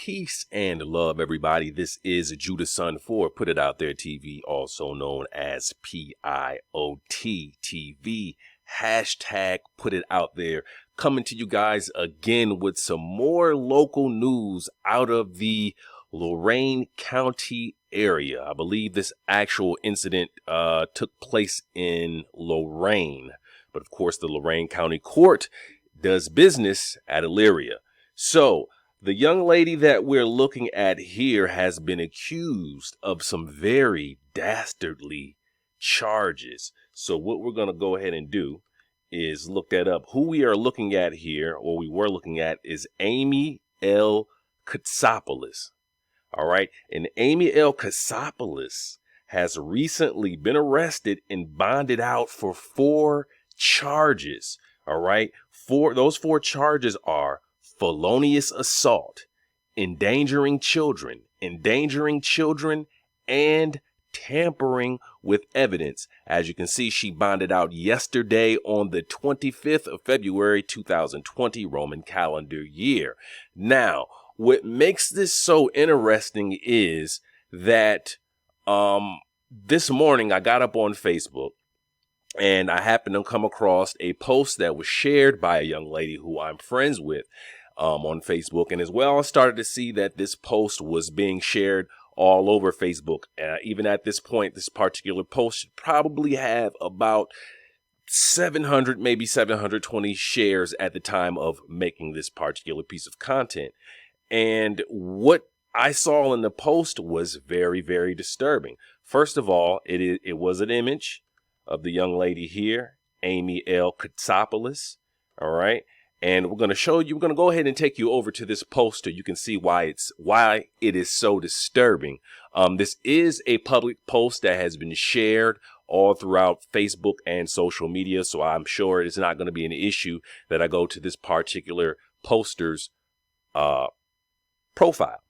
Peace and love, everybody. This is Judas Son for Put It Out There TV, also known as PIOT TV. Hashtag Put It Out There. Coming to you guys again with some more local news out of the Lorain County area. I believe this actual incident took place in Lorain, but of course the Lorain County Court does business at Elyria. So the young lady that we're looking at here has been accused of some very dastardly charges. So what we're going to go ahead and do is look that up. Who we are looking at here, or we were looking at, is Amy L. Koutsopoulos. All right. And Amy L. Koutsopoulos has recently been arrested and bonded out for 4 charges. All right. Those 4 charges are felonious assault, endangering children, and tampering with evidence. As you can see, she bonded out yesterday on the 25th of February, 2020, Roman calendar year. Now, what makes this so interesting is that this morning I got up on Facebook and I happened to come across a post that was shared by a young lady who I'm friends with on Facebook. And as well, I started to see that this post was being shared all over Facebook. Even at this point, this particular post should probably have about 700, maybe 720 shares at the time of making this particular piece of content. And what I saw in the post was very, very disturbing. First of all, it was an image of the young lady here, Amy L. Koutsopoulos. All right. And we're going to go ahead and take you over to this post so you can see why it is so disturbing. This is a public post that has been shared all throughout Facebook and social media. So I'm sure it's not going to be an issue that I go to this particular poster's profile.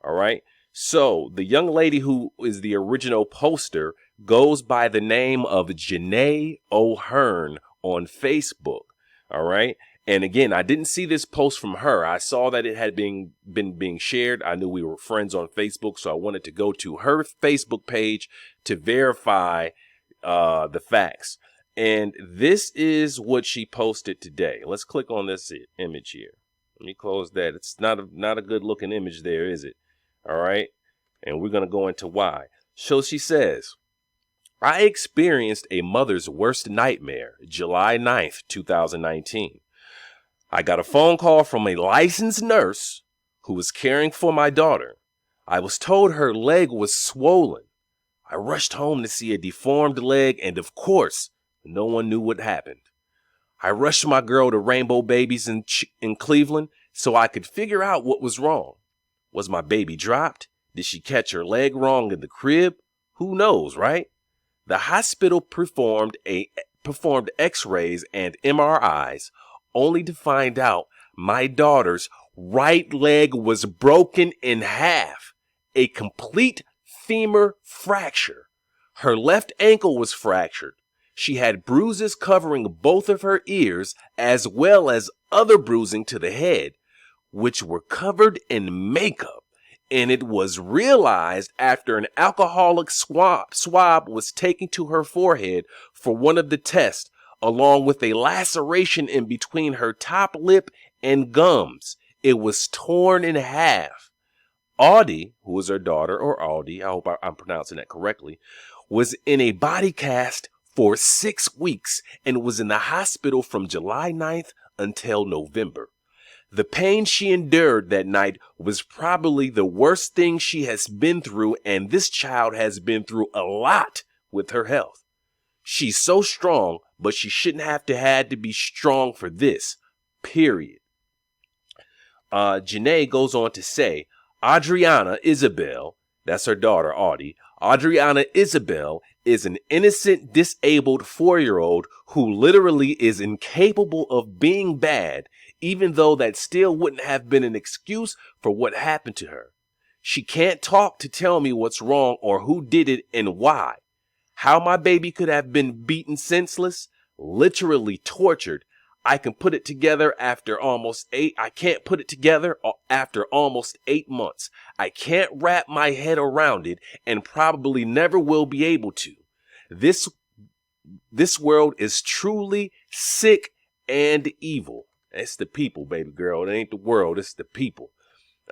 All right. So the young lady who is the original poster goes by the name of Janae O'Hearn on Facebook. All right. And again, I didn't see this post from her. I saw that it had been being shared. I knew we were friends on Facebook, so I wanted to go to her Facebook page to verify the facts. And this is what she posted today. Let's click on this image here. Let me close that. It's not a good looking image there, is it? All right. And we're going to go into why. So she says, I experienced a mother's worst nightmare, July 9th, 2019. I got a phone call from a licensed nurse who was caring for my daughter. I was told her leg was swollen. I rushed home to see a deformed leg, and of course, no one knew what happened. I rushed my girl to Rainbow Babies in Cleveland so I could figure out what was wrong. Was my baby dropped? Did she catch her leg wrong in the crib? Who knows, right? The hospital performed x-rays and MRIs, only to find out my daughter's right leg was broken in half, a complete femur fracture. Her left ankle was fractured. She had bruises covering both of her ears, as well as other bruising to the head, which were covered in makeup. And it was realized after an alcoholic swab was taken to her forehead for one of the tests, along with a laceration in between her top lip and gums. It was torn in half. Audie, who was her daughter, or Audie, I hope I'm pronouncing that correctly, was in a body cast for 6 weeks and was in the hospital from July 9th until November. The pain she endured that night was probably the worst thing she has been through, and this child has been through a lot with her health. She's so strong, but she shouldn't have to be strong for this, period. Janae goes on to say, Audriana Isabel, that's her daughter, Audie, Audriana Isabel is an innocent, disabled 4-year-old who literally is incapable of being bad, even though that still wouldn't have been an excuse for what happened to her. She can't talk to tell me what's wrong or who did it and why. How my baby could have been beaten senseless, literally tortured, I can put it together after I can't put it together after almost 8 months. I can't wrap my head around it and probably never will be able to. This world is truly sick and evil. It's the people, baby girl. It ain't the world. It's the people.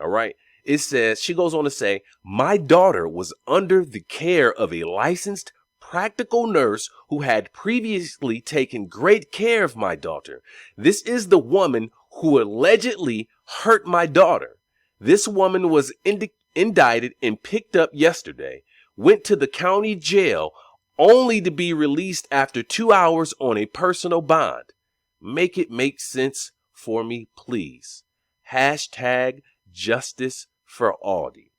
All right. It says, she goes on to say, my daughter was under the care of a licensed practical nurse who had previously taken great care of my daughter. This is the woman who allegedly hurt my daughter. This woman was indicted and picked up yesterday, went to the county jail only to be released after 2 hours on a personal bond. Make it make sense for me, please. Hashtag justice for Audie.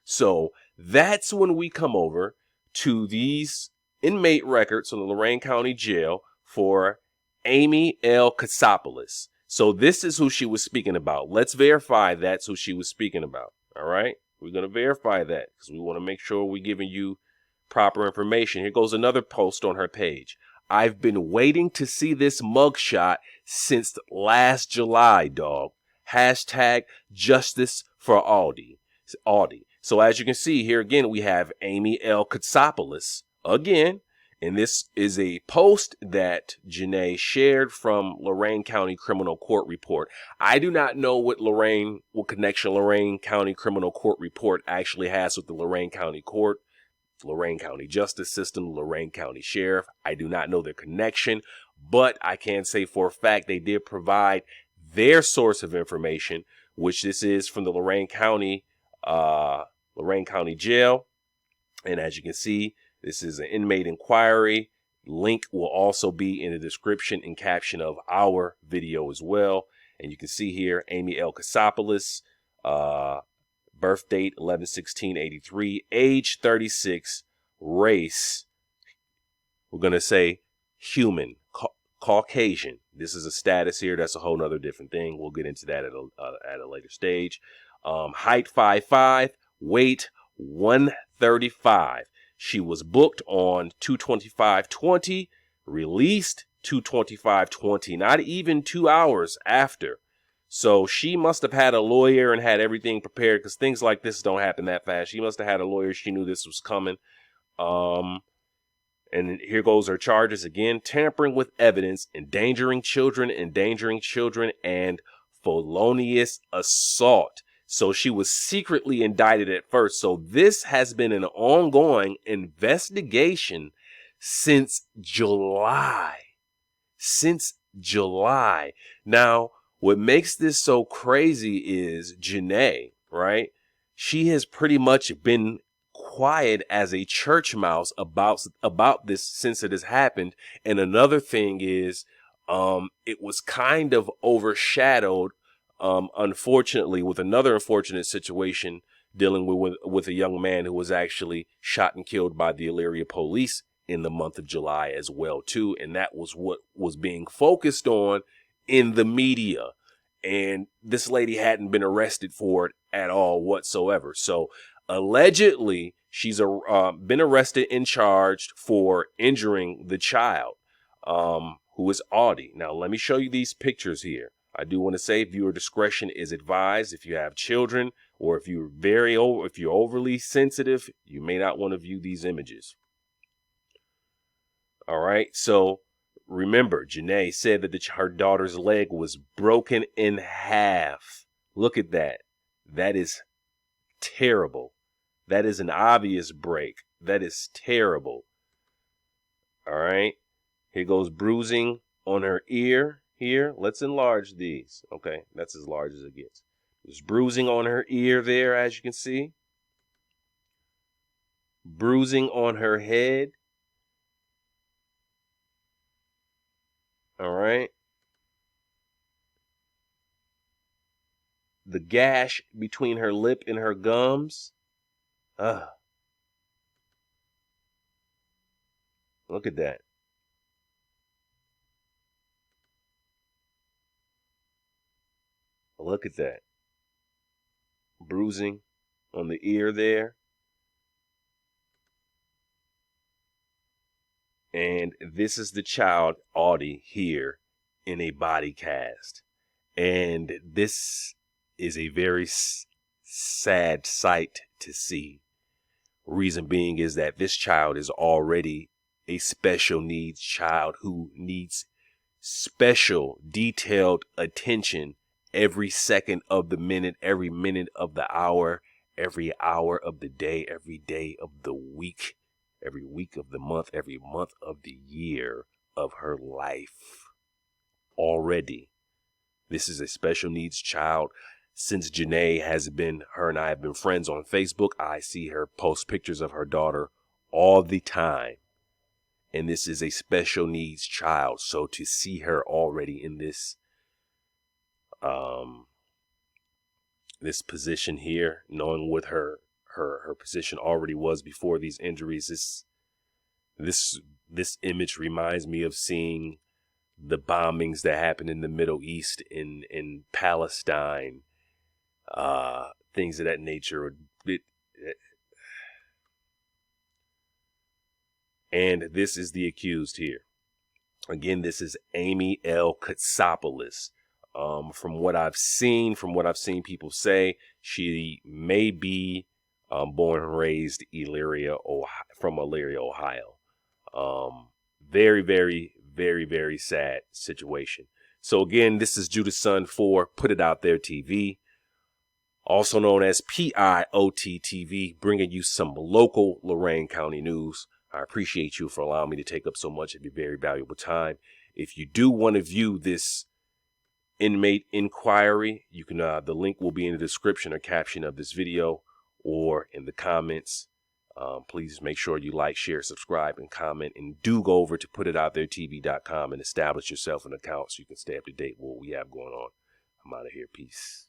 So that's when we come over to these inmate records from the Lorain County Jail for Amy L. Koutsopoulos. So this is who she was speaking about. Let's verify that's who she was speaking about. All right. We're going to verify that because we want to make sure we're giving you proper information. Here goes another post on her page. I've been waiting to see this mugshot since last July, dog. Hashtag justice for Audie. So as you can see here again, we have Amy L. Koutsopoulos again. And this is a post that Janae shared from Lorain County Criminal Court Report. I do not know what connection Lorain County Criminal Court Report actually has with the Lorain County Court, Lorain County Justice System, Lorain County Sheriff. I do not know their connection, but I can say for a fact they did provide their source of information, which this is from the Lorain County Jail. And as you can see, this is an inmate inquiry. Link will also be in the description and caption of our video as well. And you can see here, Amy L. Koutsopoulos, birth date 11/16/83, age 36, race, we're going to say human, Caucasian. This is a status here. That's a whole nother different thing. We'll get into that at a later stage. Height 5'5", weight 135. She was booked on 2/25/20, released 2/25/20, not even 2 hours after. So she must have had a lawyer and had everything prepared because things like this don't happen that fast. She must have had a lawyer. She knew this was coming. And here goes her charges again: tampering with evidence, endangering children, and felonious assault. So she was secretly indicted at first. So this has been an ongoing investigation since July. Now, what makes this so crazy is Janae, right? She has pretty much been quiet as a church mouse about this since it has happened. And another thing is, it was kind of overshadowed, unfortunately, with another unfortunate situation dealing with a young man who was actually shot and killed by the Elyria police in the month of July as well, too. And that was what was being focused on in the media. And this lady hadn't been arrested for it at all whatsoever. So allegedly, she's been arrested and charged for injuring the child, who is Audie. Now, let me show you these pictures here. I do want to say viewer discretion is advised. If you have children or if you're overly sensitive, you may not want to view these images. All right. So remember, Janae said that her daughter's leg was broken in half. Look at that. That is terrible. That is an obvious break. That is terrible. All right. Here goes bruising on her ear here. Let's enlarge these. Okay. That's as large as it gets. There's bruising on her ear there, as you can see. Bruising on her head. All right. The gash between her lip and her gums. Look at that. Look at that. Bruising on the ear there. And this is the child, Audie, here in a body cast. And this is a very sad sight to see. Reason being is that this child is already a special needs child who needs special detailed attention every second of the minute, every minute of the hour, every hour of the day, every day of the week, every week of the month, every month of the year of her life. Already, this is a special needs child. Since Janae her and I have been friends on Facebook, I see her post pictures of her daughter all the time. And this is a special needs child. So to see her already in this this position here, knowing what her position already was before these injuries, this image reminds me of seeing the bombings that happened in the Middle East, in Palestine, things of that nature. And this is the accused here. Again, this is Amy L. Koutsopoulos. From what I've seen people say, she may be born and raised from Elyria, Ohio. Very, very, very, very sad situation. So again, this is Judas Son for Put It Out There TV, also known as PIOT TV, bringing you some local Lorain County news. I appreciate you for allowing me to take up so much of your very valuable time. If you do want to view this inmate inquiry, you can the link will be in the description or caption of this video or in the comments. Please make sure you like, share, subscribe, and comment, and do go over to putitouttheretv.com and establish yourself an account so you can stay up to date with what we have going on. I'm out of here. Peace.